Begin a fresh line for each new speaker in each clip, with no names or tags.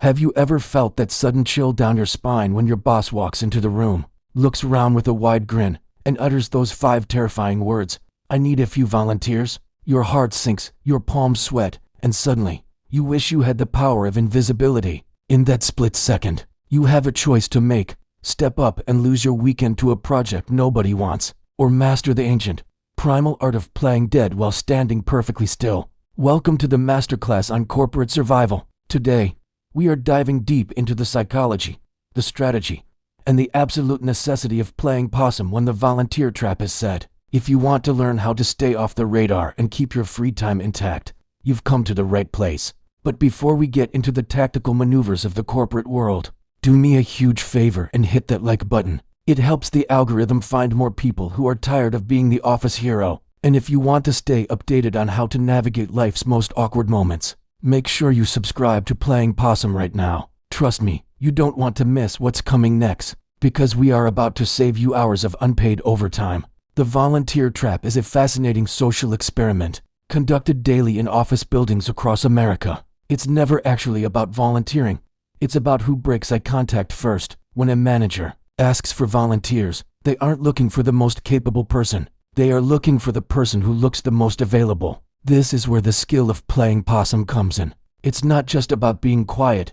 Have you ever felt that sudden chill down your spine when your boss walks into the room, looks around with a wide grin, and utters those 5 terrifying words, "I need a few volunteers"? Your heart sinks, your palms sweat, and suddenly, you wish you had the power of invisibility. In that split second, you have a choice to make: step up and lose your weekend to a project nobody wants, or master the ancient, primal art of playing dead while standing perfectly still. Welcome to the masterclass on corporate survival. Today, we are diving deep into the psychology, the strategy, and the absolute necessity of playing possum when the volunteer trap is set. If you want to learn how to stay off the radar and keep your free time intact, you've come to the right place. But before we get into the tactical maneuvers of the corporate world, do me a huge favor and hit that like button. It helps the algorithm find more people who are tired of being the office hero. And if you want to stay updated on how to navigate life's most awkward moments, make sure you subscribe to Playing Possum right now. Trust me, you don't want to miss what's coming next, because we are about to save you hours of unpaid overtime. The volunteer trap is a fascinating social experiment, conducted daily in office buildings across America. It's never actually about volunteering. It's about who breaks eye contact first. When a manager asks for volunteers, they aren't looking for the most capable person. They are looking for the person who looks the most available. This is where the skill of playing possum comes in. It's not just about being quiet.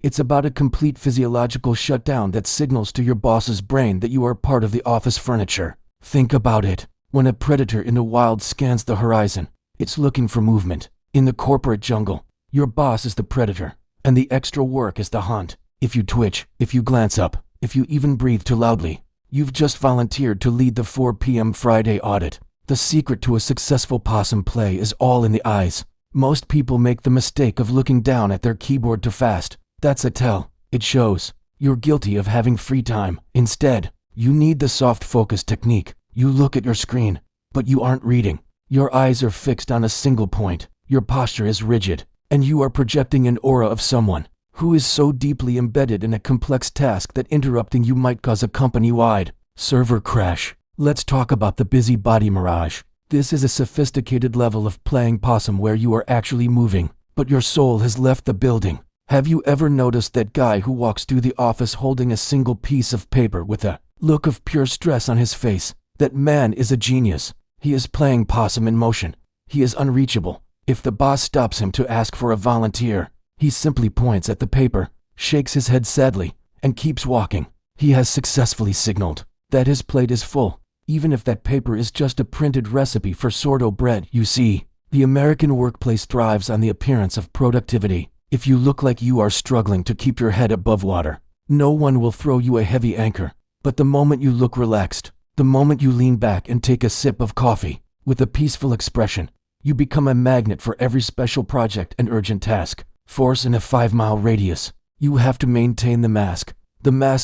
It's about a complete physiological shutdown that signals to your boss's brain that you are part of the office furniture. Think about it. When a predator in the wild scans the horizon, it's looking for movement. In the corporate jungle, your boss is the predator, and the extra work is the hunt. If you twitch, if you glance up, if you even breathe too loudly, you've just volunteered to lead the 4 p.m. Friday audit. The secret to a successful possum play is all in the eyes. Most people make the mistake of looking down at their keyboard too fast. That's a tell. It shows you're guilty of having free time. Instead, you need the soft focus technique. You look at your screen, but you aren't reading. Your eyes are fixed on a single point. Your posture is rigid, and you are projecting an aura of someone who is so deeply embedded in a complex task that interrupting you might cause a company-wide server crash. Let's talk about the busy body mirage. This is a sophisticated level of playing possum where you are actually moving, but your soul has left the building. Have you ever noticed that guy who walks through the office holding a single piece of paper with a look of pure stress on his face? That man is a genius. He is playing possum in motion. He is unreachable. If the boss stops him to ask for a volunteer, he simply points at the paper, shakes his head sadly, and keeps walking. He has successfully signaled that his plate is full, even if that paper is just a printed recipe for sourdough bread. You see, the American workplace thrives on the appearance of productivity. If you look like you are struggling to keep your head above water, no one will throw you a heavy anchor. But the moment you look relaxed, the moment you lean back and take a sip of coffee with a peaceful expression, you become a magnet for every special project and urgent task. Force in a 5-mile radius. You have to maintain the mask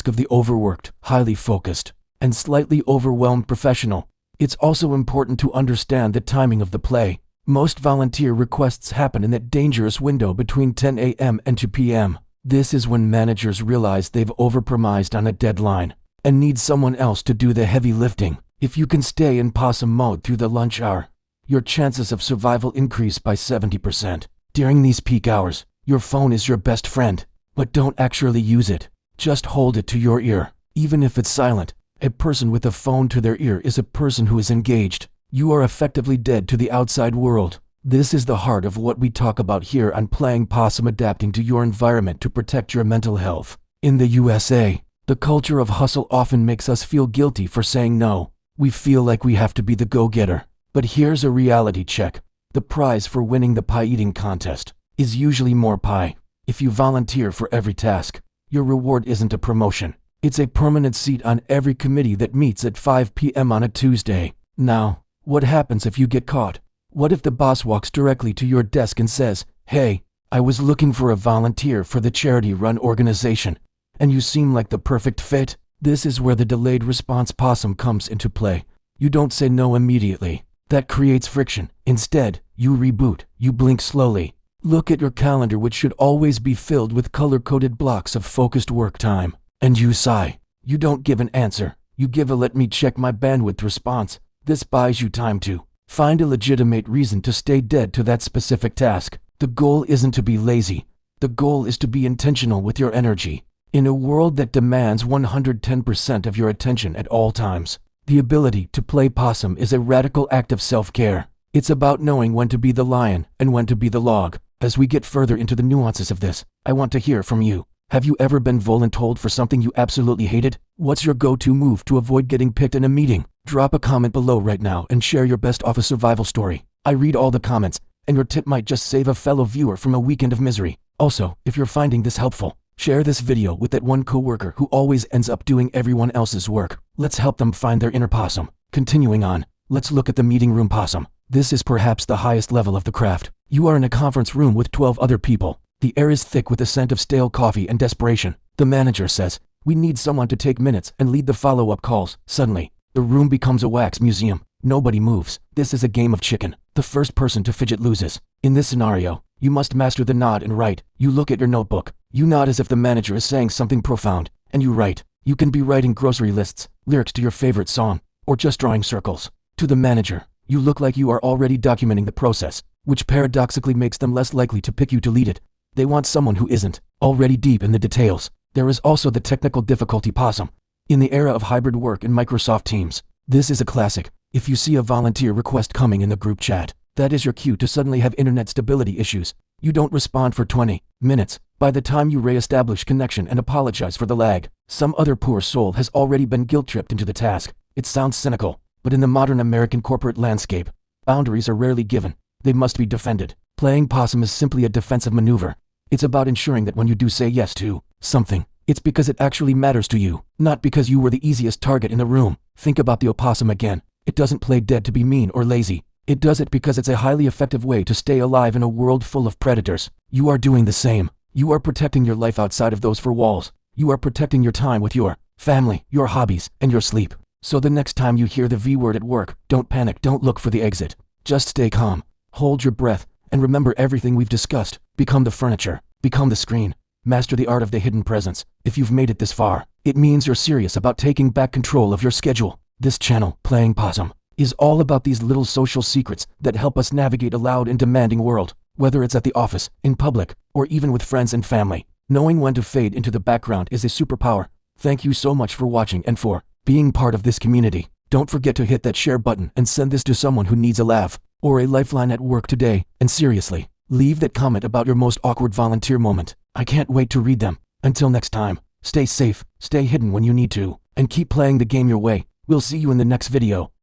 of the overworked, highly focused, and slightly overwhelmed professional. It's also important to understand the timing of the play. Most volunteer requests happen in that dangerous window between 10 a.m. and 2 p.m. This is when managers realize they've overpromised on a deadline and need someone else to do the heavy lifting. If you can stay in possum mode through the lunch hour, your chances of survival increase by 70%. During these peak hours, your phone is your best friend, but don't actually use it. Just hold it to your ear. Even if it's silent, a person with a phone to their ear is a person who is engaged. You are effectively dead to the outside world. This is the heart of what we talk about here on Playing Possum: adapting to your environment to protect your mental health. In the USA, the culture of hustle often makes us feel guilty for saying no. We feel like we have to be the go-getter. But here's a reality check. The prize for winning the pie-eating contest is usually more pie. If you volunteer for every task, your reward isn't a promotion. It's a permanent seat on every committee that meets at 5 p.m. on a Tuesday. Now, what happens if you get caught? What if the boss walks directly to your desk and says, "Hey, I was looking for a volunteer for the charity-run organization, and you seem like the perfect fit"? This is where the delayed response possum comes into play. You don't say no immediately. That creates friction. Instead, you reboot. You blink slowly. Look at your calendar, which should always be filled with color-coded blocks of focused work time. And you sigh. You don't give an answer. You give a "let me check my bandwidth" response. This buys you time to find a legitimate reason to stay dead to that specific task. The goal isn't to be lazy. The goal is to be intentional with your energy. In a world that demands 110% of your attention at all times, the ability to play possum is a radical act of self-care. It's about knowing when to be the lion and when to be the log. As we get further into the nuances of this, I want to hear from you. Have you ever been voluntold for something you absolutely hated? What's your go-to move to avoid getting picked in a meeting? Drop a comment below right now and share your best office survival story. I read all the comments, and your tip might just save a fellow viewer from a weekend of misery. Also, if you're finding this helpful, share this video with that one coworker who always ends up doing everyone else's work. Let's help them find their inner possum. Continuing on, let's look at the meeting room possum. This is perhaps the highest level of the craft. You are in a conference room with 12 other people. The air is thick with the scent of stale coffee and desperation. The manager says, "We need someone to take minutes and lead the follow-up calls." Suddenly, the room becomes a wax museum. Nobody moves. This is a game of chicken. The first person to fidget loses. In this scenario, you must master the nod and write. You look at your notebook. You nod as if the manager is saying something profound, and you write. You can be writing grocery lists, lyrics to your favorite song, or just drawing circles. To the manager, you look like you are already documenting the process, which paradoxically makes them less likely to pick you to lead it. They want someone who isn't already deep in the details. There is also the technical difficulty possum. In the era of hybrid work and Microsoft Teams, this is a classic. If you see a volunteer request coming in the group chat, that is your cue to suddenly have internet stability issues. You don't respond for 20 minutes. By the time you re-establish connection and apologize for the lag, some other poor soul has already been guilt-tripped into the task. It sounds cynical, but in the modern American corporate landscape, boundaries are rarely given. They must be defended. Playing possum is simply a defensive maneuver. It's about ensuring that when you do say yes to something, it's because it actually matters to you, not because you were the easiest target in the room. Think about the opossum again. It doesn't play dead to be mean or lazy. It does it because it's a highly effective way to stay alive in a world full of predators. You are doing the same. You are protecting your life outside of those four walls. You are protecting your time with your family, your hobbies, and your sleep. So the next time you hear the V word at work, don't panic, don't look for the exit. Just stay calm, hold your breath, and remember everything we've discussed. Become the furniture, become the screen. Master the art of the hidden presence. If you've made it this far, it means you're serious about taking back control of your schedule. This channel, Playing Possum, is all about these little social secrets that help us navigate a loud and demanding world. Whether it's at the office, in public, or even with friends and family, knowing when to fade into the background is a superpower. Thank you so much for watching and for being part of this community. Don't forget to hit that share button and send this to someone who needs a laugh or a lifeline at work today. And seriously, leave that comment about your most awkward volunteer moment. I can't wait to read them. Until next time, stay safe, stay hidden when you need to, and keep playing the game your way. We'll see you in the next video.